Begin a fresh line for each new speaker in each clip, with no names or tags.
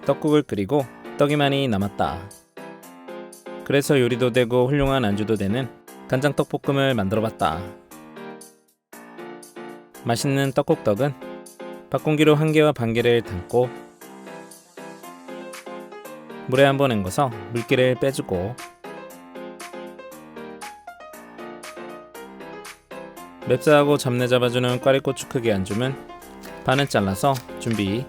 떡국을 끓이고 떡이 많이 남았다. 그래서 요리도 되고 훌륭한 안주도 되는 간장떡볶음을 만들어봤다. 맛있는 떡국떡은 밥공기로 1개와 반개를 담고 물에 한번 헹궈서 물기를 빼주고 맵싸하고 잡내 잡아주는 꽈리고추 크기 한 줌은 반은 잘라서 준비.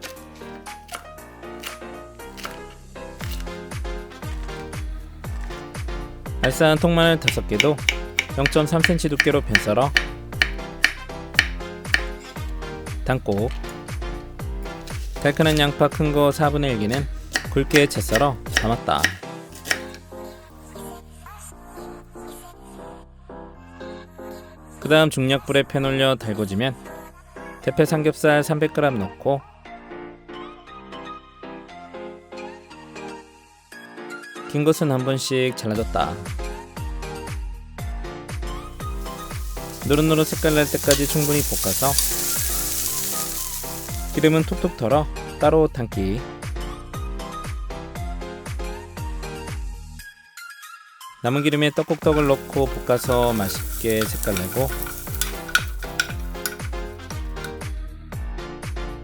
알싸한 통마늘 5개도 0.3cm 두께로 편썰어 담고 달큰한 양파 큰 거 4분의 1개는 굵게 채 썰어 담았다. 그 다음 중약불에 팬 올려 달궈지면 대패 삼겹살 300g 넣고 긴 것은 한 번씩 잘라줬다. 노릇노릇 색깔 날 때까지 충분히 볶아서 기름은 톡톡 털어 따로 담기. 남은 기름에 떡국떡을 넣고 볶아서 맛있게 색깔 내고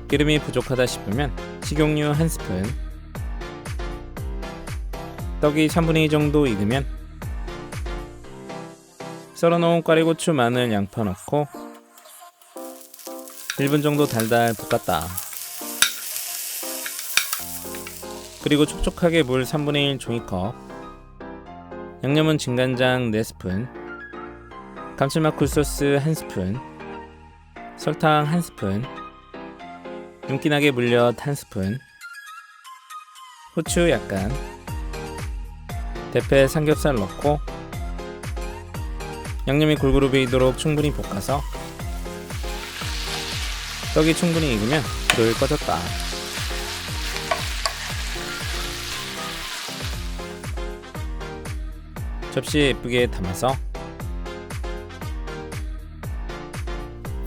기름이 부족하다 싶으면 식용유 1스푼, 떡이 3분의 2 정도 익으면 썰어놓은 꽈리고추, 마늘, 양파 넣고 1분 정도 달달 볶았다. 그리고 촉촉하게 물 3분의 1 종이컵, 양념은 진간장 4스푼, 감칠맛 굴소스 1스푼, 설탕 1스푼, 윤기나게 물엿 1스푼, 후추 약간, 대패 삼겹살 넣고 양념이 골고루 배이도록 충분히 볶아서 떡이 충분히 익으면 불을 꺼졌다. 접시에 예쁘게 담아서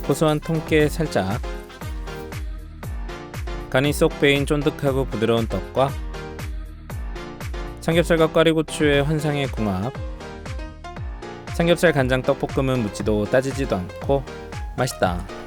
고소한 통깨 살짝, 간이 쏙 배인 쫀득하고 부드러운 떡과 삼겹살과 꽈리고추의 환상의 궁합. 삼겹살 간장 떡볶음은 묻지도 따지지도 않고 맛있다.